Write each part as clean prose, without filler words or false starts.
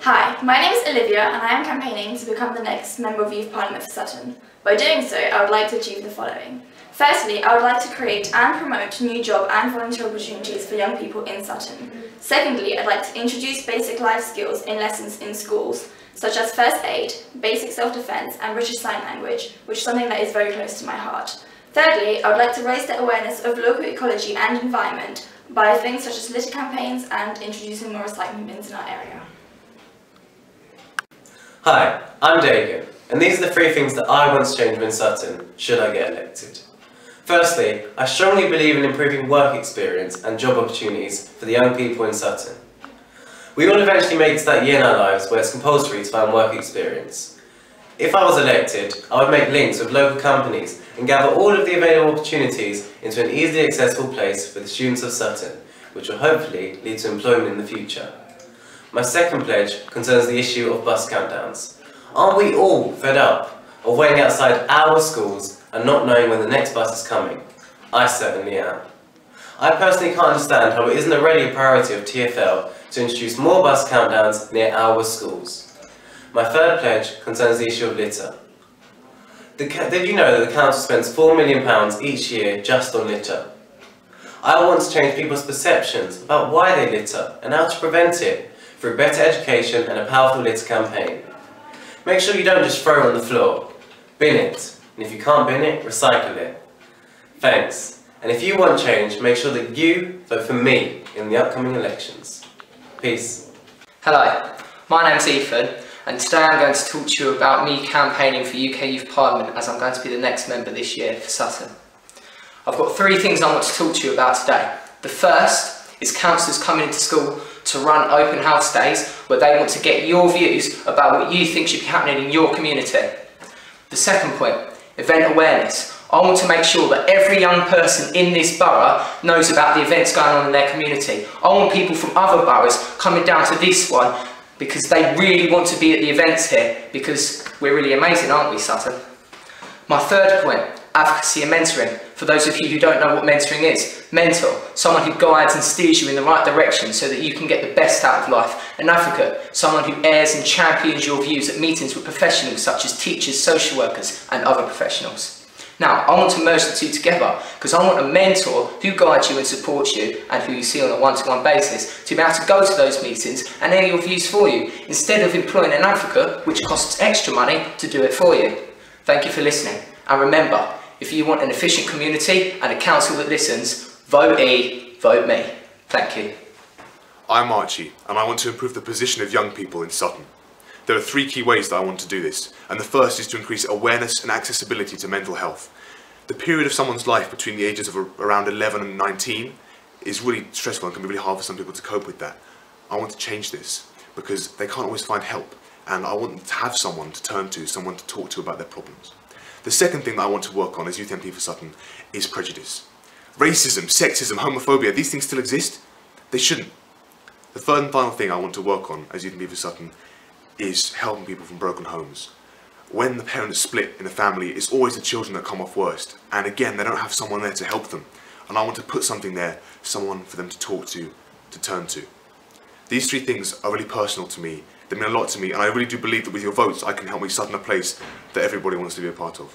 Hi, my name is Olivia and I am campaigning to become the next Member of Youth Parliament for Sutton. By doing so, I would like to achieve the following. Firstly, I would like to create and promote new job and volunteer opportunities for young people in Sutton. Secondly, I'd like to introduce basic life skills in lessons in schools, such as first aid, basic self-defence and British Sign Language, which is something that is very close to my heart. Thirdly, I would like to raise the awareness of local ecology and environment by things such as litter campaigns and introducing more recycling bins in our area. Hi, I'm Dagan, and these are the 3 things that I want to change in Sutton, should I get elected. Firstly, I strongly believe in improving work experience and job opportunities for the young people in Sutton. We all eventually make it to that year in our lives where it's compulsory to find work experience. If I was elected, I would make links with local companies and gather all of the available opportunities into an easily accessible place for the students of Sutton, which will hopefully lead to employment in the future. My second pledge concerns the issue of bus countdowns. Aren't we all fed up of waiting outside our schools and not knowing when the next bus is coming? I certainly am. I personally can't understand how it isn't already a priority of TfL to introduce more bus countdowns near our schools. My third pledge concerns the issue of litter. Did you know that the council spends £4 million each year just on litter? I want to change people's perceptions about why they litter and how to prevent it through better education and a powerful litter campaign. Make sure you don't just throw it on the floor. Bin it, and if you can't bin it, recycle it. Thanks. And if you want change, make sure that you vote for me in the upcoming elections. Peace. Hello, my name's Ethan, and today I'm going to talk to you about me campaigning for UK Youth Parliament, as I'm going to be the next member this year for Sutton. I've got 3 things I want to talk to you about today. The first is councillors coming into school to run open house days where they want to get your views about what you think should be happening in your community. The second point, event awareness. I want to make sure that every young person in this borough knows about the events going on in their community. I want people from other boroughs coming down to this one because they really want to be at the events here, because we're really amazing, aren't we, Sutton? My third point, advocacy and mentoring. For those of you who don't know what mentoring is, mentor, someone who guides and steers you in the right direction so that you can get the best out of life. An advocate, someone who airs and champions your views at meetings with professionals such as teachers, social workers and other professionals. Now, I want to merge the 2 together because I want a mentor who guides you and supports you and who you see on a one-to-one basis to be able to go to those meetings and air your views for you, instead of employing an advocate which costs extra money to do it for you. Thank you for listening, and remember, if you want an efficient community and a council that listens, vote E, vote me. Thank you. I'm Archie, and I want to improve the position of young people in Sutton. There are 3 key ways that I want to do this, and the first is to increase awareness and accessibility to mental health. The period of someone's life between the ages of around 11 and 19 is really stressful and can be really hard for some people to cope with that. I want to change this because they can't always find help, and I want them to have someone to turn to, someone to talk to about their problems. The second thing that I want to work on as Youth MP for Sutton is prejudice. Racism, sexism, homophobia, these things still exist? They shouldn't. The third and final thing I want to work on as Youth MP for Sutton is helping people from broken homes. When the parents split in a family, it's always the children that come off worst. And again, they don't have someone there to help them. And I want to put something there, someone for them to talk to turn to. These 3 things are really personal to me. They mean a lot to me, and I really do believe that with your votes, I can help make Sutton a place that everybody wants to be a part of.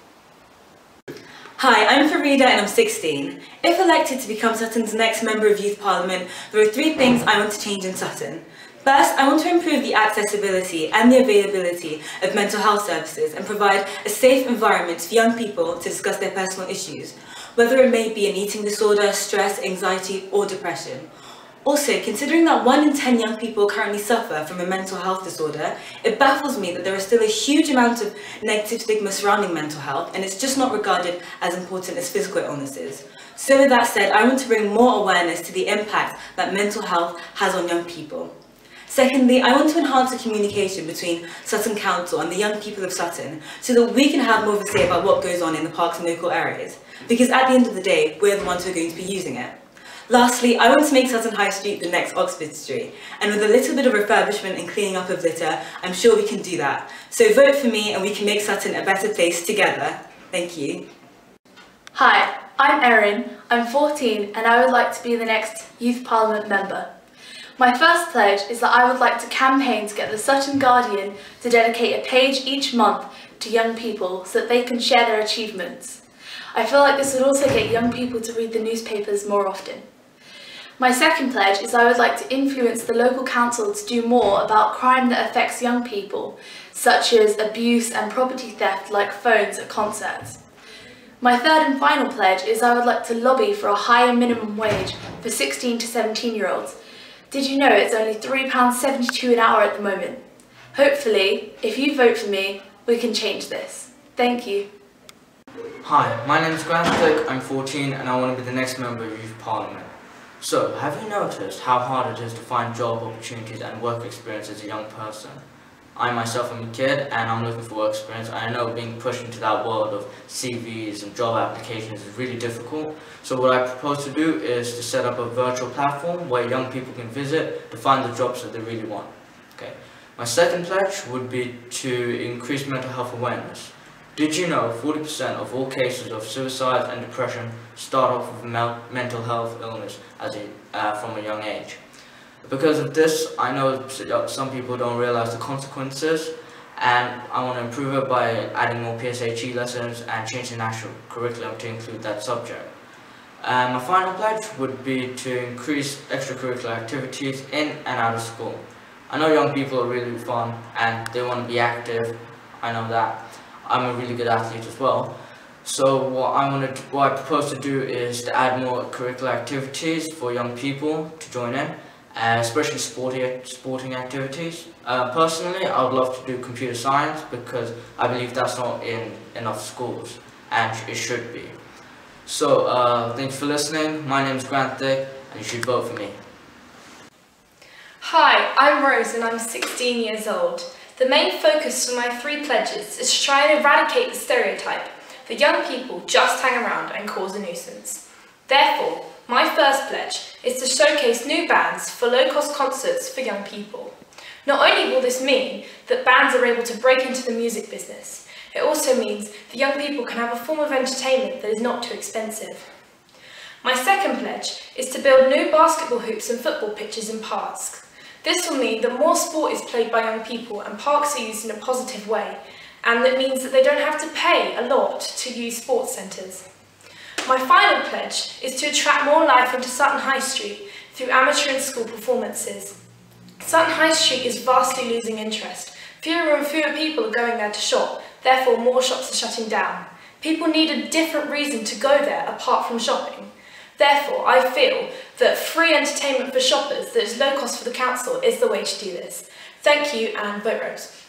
Hi, I'm Farida and I'm 16. If elected to become Sutton's next Member of Youth Parliament, there are 3 things I want to change in Sutton. First, I want to improve the accessibility and the availability of mental health services and provide a safe environment for young people to discuss their personal issues, whether it may be an eating disorder, stress, anxiety or depression. Also, considering that 1 in 10 young people currently suffer from a mental health disorder, it baffles me that there is still a huge amount of negative stigma surrounding mental health, and it's just not regarded as important as physical illnesses. So with that said, I want to bring more awareness to the impact that mental health has on young people. Secondly, I want to enhance the communication between Sutton Council and the young people of Sutton so that we can have more of a say about what goes on in the parks and local areas, because at the end of the day, we're the ones who are going to be using it. Lastly, I want to make Sutton High Street the next Oxford Street, and with a little bit of refurbishment and cleaning up of litter, I'm sure we can do that. So vote for me and we can make Sutton a better place together. Thank you. Hi, I'm Erin, I'm 14 and I would like to be the next Youth Parliament member. My first pledge is that I would like to campaign to get the Sutton Guardian to dedicate a page each month to young people so that they can share their achievements. I feel like this would also get young people to read the newspapers more often. My second pledge is I would like to influence the local council to do more about crime that affects young people, such as abuse and property theft like phones at concerts. My third and final pledge is I would like to lobby for a higher minimum wage for 16 to 17-year-olds. Did you know it's only £3.72 an hour at the moment? Hopefully, if you vote for me, we can change this. Thank you. Hi, my name is Granthic, I'm 14 and I want to be the next member of Youth Parliament. So, have you noticed how hard it is to find job opportunities and work experience as a young person? I myself am a kid and I'm looking for work experience, and I know being pushed into that world of CVs and job applications is really difficult. So what I propose to do is to set up a virtual platform where young people can visit to find the jobs that they really want. Okay. My second pledge would be to increase mental health awareness. Did you know 40% of all cases of suicide and depression start off with mental health illness from a young age? Because of this, I know some people don't realize the consequences, and I want to improve it by adding more PSHE lessons and changing the national curriculum to include that subject. My final pledge would be to increase extracurricular activities in and out of school. I know young people are really fun and they want to be active, I know that. I'm a really good athlete as well. So what I propose to do is to add more curricular activities for young people to join in, especially sporting activities. Personally, I would love to do computer science because I believe that's not in enough schools, and it should be. So thanks for listening. My name is Granthic and you should vote for me. Hi, I'm Rose and I'm 16 years old. The main focus for my 3 pledges is to try and eradicate the stereotype that young people just hang around and cause a nuisance. Therefore, my first pledge is to showcase new bands for low-cost concerts for young people. Not only will this mean that bands are able to break into the music business, it also means that young people can have a form of entertainment that is not too expensive. My second pledge is to build new basketball hoops and football pitches in parks. This will mean that more sport is played by young people and parks are used in a positive way, and that means that they don't have to pay a lot to use sports centres. My final pledge is to attract more life into Sutton High Street through amateur and school performances. Sutton High Street is vastly losing interest. Fewer and fewer people are going there to shop, therefore more shops are shutting down. People need a different reason to go there apart from shopping. Therefore, I feel that free entertainment for shoppers that is low cost for the council is the way to do this. Thank you and vote Rose.